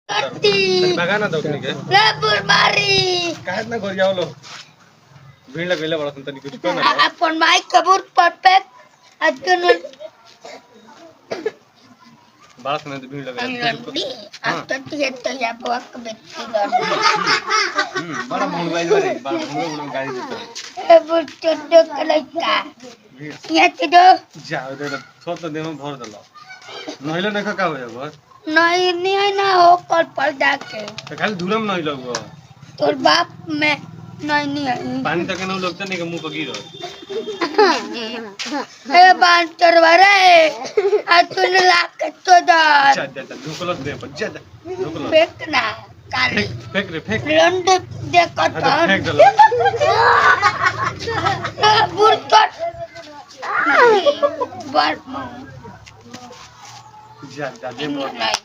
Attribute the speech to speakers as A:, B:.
A: बघा ना दौखनी के
B: लेबुर मारी
A: काय ना घर जावलो भीड़ लगेले बड़ा तनी कुछ कर ना
B: अपन माइक कबूर परफेक्ट अजून
A: बड़ा समय तो भीड़ लगेले
B: आता येतो या बक बेटी दर
A: बड़ा मोबाइल वाले बड़ा मोबाइल गाड़ी देता
B: लेबुर चोदो कलैका ये तो
A: जाओ दे तो देह भर देला नहिलो न का होय बस
B: नहीं है ना हो कल पर जाके
A: तो खाली दूरम नहीं लगो
B: तोर बाप में नहीं है
A: पानी तक न लगता नहीं के मुंह पर गिरो
B: ए बांध करवारे आ तूने लाख तो दर
A: जा जा ढुकल दे पर जा ढुकल
B: फेंकना काल
A: फेंक रे फेंक
B: लंड दे कत
A: फेंक दलो
B: बुरकट बार
A: जा जा दे
B: नहीं